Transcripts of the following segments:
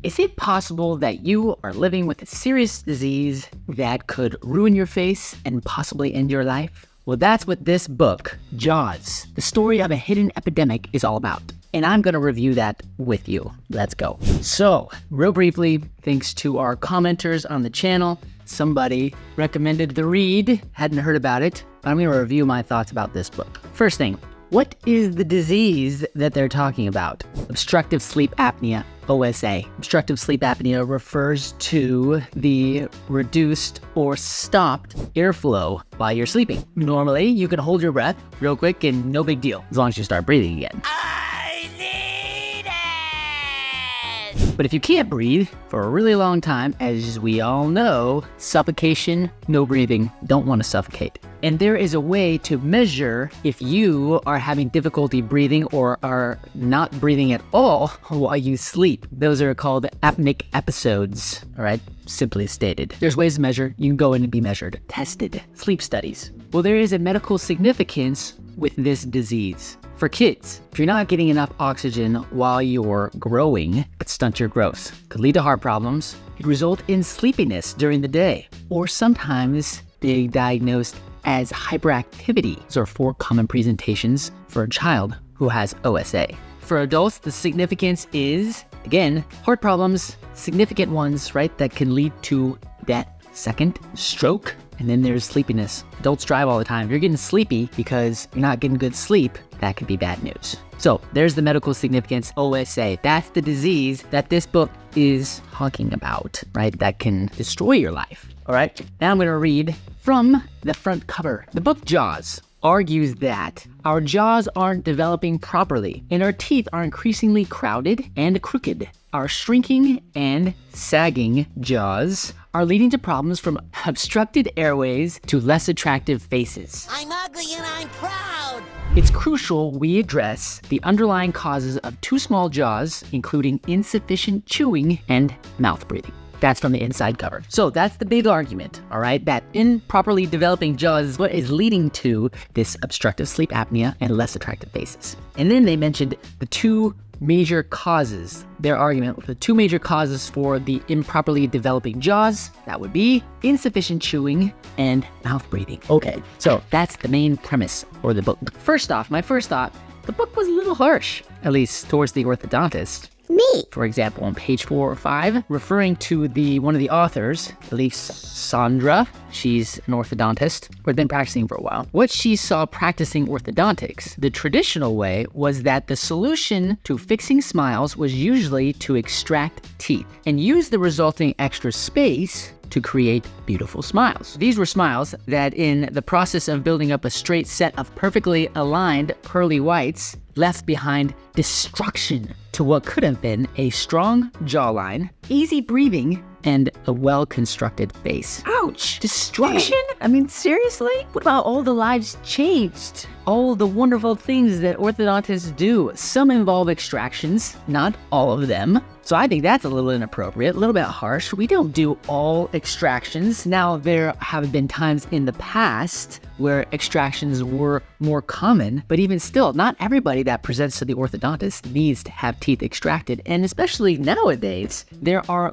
Is it possible that you are living with a serious disease that could ruin your face and possibly end your life? Well, that's what this book, Jaws, The Story of a Hidden Epidemic, is all about. And I'm going to review that with you. Let's go. So, real briefly, thanks to our commenters on the channel, somebody recommended the read, hadn't heard about it, but I'm going to review my thoughts about this book. First thing, what is the disease that they're talking about? Obstructive sleep apnea, OSA. Obstructive sleep apnea refers to the reduced or stopped airflow while you're sleeping. Normally, you can hold your breath real quick and no big deal, as long as you start breathing again. I need it! But if you can't breathe for a really long time, as we all know, suffocation, no breathing, don't want to suffocate. And there is a way to measure if you are having difficulty breathing or are not breathing at all while you sleep. Those are called apneic episodes, all right? Simply stated. There's ways to measure. You can go in and be measured, tested. Sleep studies. Well, there is a medical significance with this disease. For kids, if you're not getting enough oxygen while you're growing, it stunts your growth. Could lead to heart problems. It could result in sleepiness during the day, or sometimes being diagnosed as hyperactivity. Those are 4 common presentations for a child who has OSA. For adults, the significance is, again, heart problems, significant ones, right, that can lead to death. Second, stroke, and then there's sleepiness. Adults drive all the time. If you're getting sleepy because you're not getting good sleep, that could be bad news. So there's the medical significance, OSA. That's the disease that this book is talking about, right? That can destroy your life. All right, now I'm going to read from the front cover. The book Jaws argues that our jaws aren't developing properly and our teeth are increasingly crowded and crooked. Our shrinking and sagging jaws are leading to problems from obstructed airways to less attractive faces. I'm ugly and I'm proud! It's crucial we address the underlying causes of too small jaws, including insufficient chewing and mouth breathing. That's from the inside cover. So that's the big argument, all right? That improperly developing jaws is what is leading to this obstructive sleep apnea and less attractive faces. And then they mentioned the 2 major causes, their argument, the 2 major causes for the improperly developing jaws, that would be insufficient chewing and mouth breathing. Okay, so that's the main premise for the book. First off, my first thought, the book was a little harsh, at least towards the orthodontist. Me. For example, on page 4 or 5, referring to one of the authors, I believe Sandra, she's an orthodontist, who had been practicing for a while. What she saw practicing orthodontics, the traditional way, was that the solution to fixing smiles was usually to extract teeth and use the resulting extra space to create beautiful smiles. These were smiles that, in the process of building up a straight set of perfectly aligned pearly whites, left behind destruction to what could have been a strong jawline, easy breathing, and a well-constructed face. Ouch! Destruction? I mean, seriously? What about all the lives changed? All the wonderful things that orthodontists do. Some involve extractions, not all of them. So I think that's a little inappropriate, a little bit harsh. We don't do all extractions. Now, there have been times in the past where extractions were more common, but even still, not everybody that presents to the orthodontist needs to have teeth extracted. And especially nowadays, there are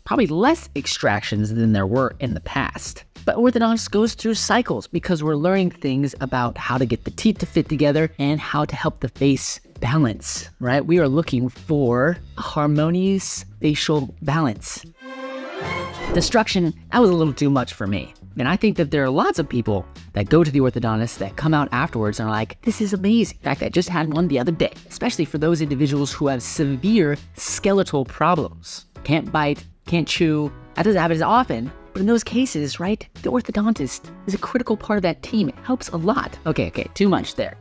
probably less extractions than there were in the past. But orthodontics goes through cycles because we're learning things about how to get the teeth to fit together and how to help the face balance, right? We are looking for a harmonious facial balance. Destruction, that was a little too much for me. And I think that there are lots of people that go to the orthodontist that come out afterwards and are like, this is amazing. In fact, I just had one the other day, especially for those individuals who have severe skeletal problems. Can't bite, can't chew. That doesn't happen as often, but in those cases, right, the orthodontist is a critical part of that team. It helps a lot. Okay, too much there.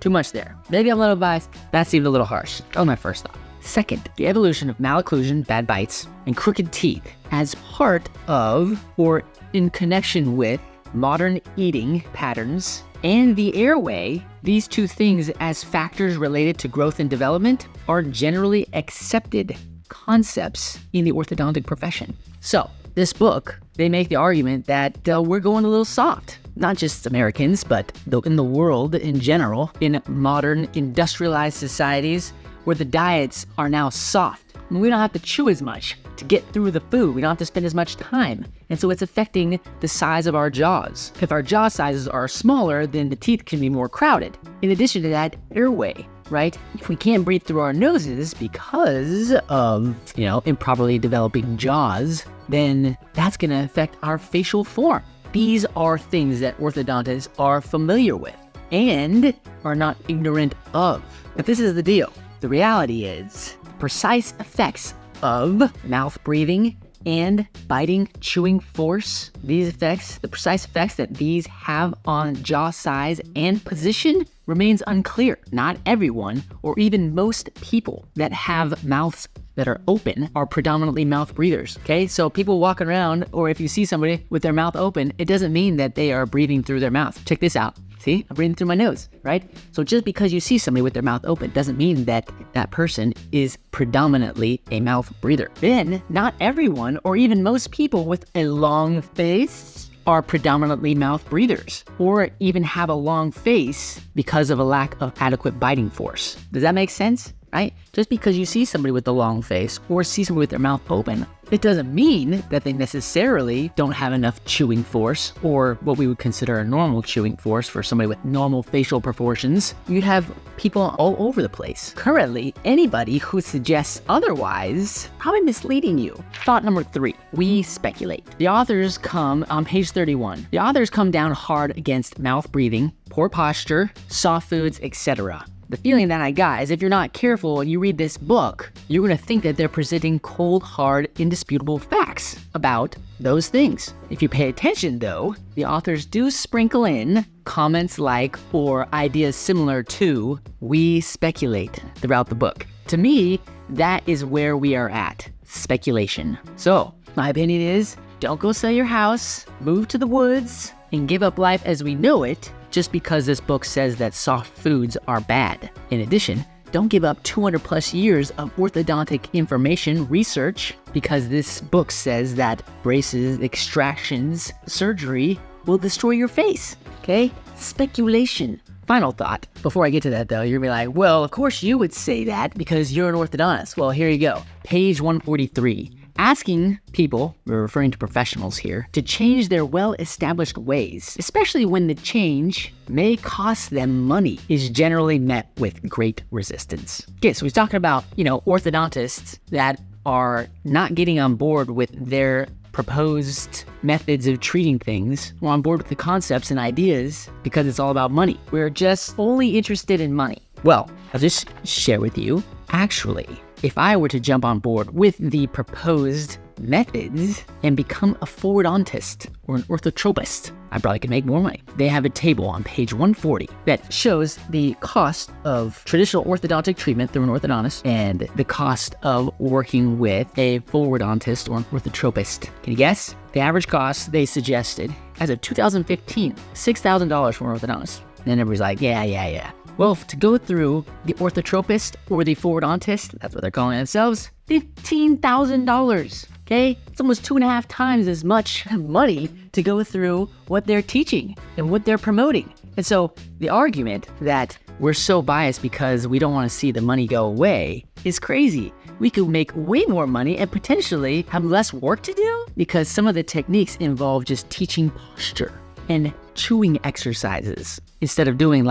Maybe I'm a little biased. That seemed a little harsh. That was my first thought. Second, the evolution of malocclusion, bad bites, and crooked teeth as part of or in connection with modern eating patterns and the airway. These 2 things as factors related to growth and development are generally accepted concepts in the orthodontic profession. So this book, they make the argument that we're going a little soft. Not just Americans, but in the world in general, in modern industrialized societies, where the diets are now soft. We don't have to chew as much to get through the food. We don't have to spend as much time. And so it's affecting the size of our jaws. If our jaw sizes are smaller, then the teeth can be more crowded. In addition to that, airway, right? If we can't breathe through our noses because of, improperly developing jaws, then that's going to affect our facial form. These are things that orthodontists are familiar with and are not ignorant of. But this is the deal. The reality is the precise effects of mouth breathing and biting, chewing force, these effects, the precise effects that these have on jaw size and position remains unclear. Not everyone, or even most people that have mouths that are open are predominantly mouth breathers, okay? So people walking around, or if you see somebody with their mouth open, it doesn't mean that they are breathing through their mouth. Check this out. See, I'm breathing through my nose, right? So just because you see somebody with their mouth open doesn't mean that that person is predominantly a mouth breather. Then, not everyone, or even most people with a long face are predominantly mouth breathers, or even have a long face because of a lack of adequate biting force. Does that make sense? Right? Just because you see somebody with a long face or see somebody with their mouth open, it doesn't mean that they necessarily don't have enough chewing force, or what we would consider a normal chewing force for somebody with normal facial proportions. You have people all over the place. Currently, anybody who suggests otherwise probably misleading you. Thought number 3, we speculate. The authors come on page 31. The authors come down hard against mouth breathing, poor posture, soft foods, etc. The feeling that I got is if you're not careful and you read this book, you're going to think that they're presenting cold, hard, indisputable facts about those things. If you pay attention, though, the authors do sprinkle in comments like, or ideas similar to, we speculate throughout the book. To me, that is where we are at, speculation. So, my opinion is, don't go sell your house, move to the woods, and give up life as we know it just because this book says that soft foods are bad. In addition, don't give up 200 plus years of orthodontic information research because this book says that braces, extractions, surgery will destroy your face, okay? Speculation. Final thought. Before I get to that though, you're gonna be like, well, of course you would say that because you're an orthodontist. Well, here you go. Page 143. Asking people, we're referring to professionals here, to change their well-established ways, especially when the change may cost them money, is generally met with great resistance. Okay, so he's talking about, orthodontists that are not getting on board with their proposed methods of treating things. We're on board with the concepts and ideas because it's all about money. We're just only interested in money. Well, I'll just share with you, actually, if I were to jump on board with the proposed methods and become a orthodontist or an orthotropist, I probably could make more money. They have a table on page 140 that shows the cost of traditional orthodontic treatment through an orthodontist and the cost of working with a orthodontist or an orthotropist. Can you guess? The average cost they suggested as of 2015, $6,000 for an orthodontist. And everybody's like, yeah. Well, to go through the orthotropist or the orthodontist, that's what they're calling themselves, $15,000, okay? It's almost 2.5 times as much money to go through what they're teaching and what they're promoting. And so the argument that we're so biased because we don't want to see the money go away is crazy. We could make way more money and potentially have less work to do because some of the techniques involve just teaching posture and chewing exercises instead of doing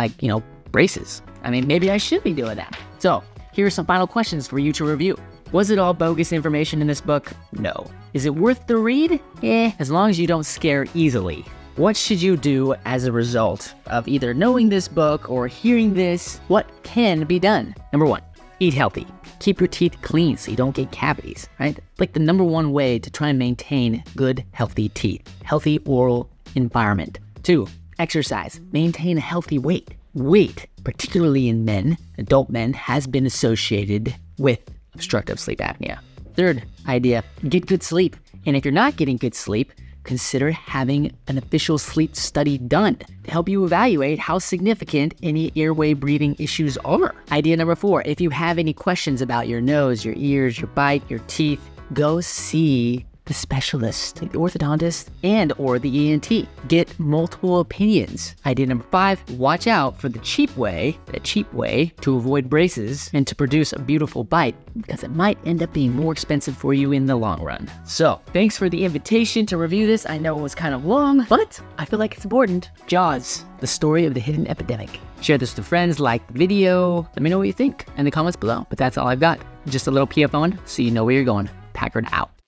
braces. I mean, maybe I should be doing that. So, here are some final questions for you to review. Was it all bogus information in this book? No. Is it worth the read? As long as you don't scare easily. What should you do as a result of either knowing this book or hearing this? What can be done? Number 1, eat healthy. Keep your teeth clean so you don't get cavities, right? Like the number 1 way to try and maintain good, healthy teeth. Healthy oral environment. 2, exercise. Maintain a healthy weight. Weight, particularly in men, adult men, has been associated with obstructive sleep apnea. 3rd idea, get good sleep. And if you're not getting good sleep, consider having an official sleep study done to help you evaluate how significant any airway breathing issues are. Idea number 4, if you have any questions about your nose, your ears, your bite, your teeth, go see the specialist, the orthodontist and or the ENT. Get multiple opinions. Idea number 5, watch out for the cheap way to avoid braces and to produce a beautiful bite, because it might end up being more expensive for you in the long run. So, thanks for the invitation to review this. I know it was kind of long, but I feel like it's important. Jaws, the story of the hidden epidemic. Share this with friends, like the video. Let me know what you think in the comments below. But that's all I've got. Just a little PF on so you know where you're going. Packard out.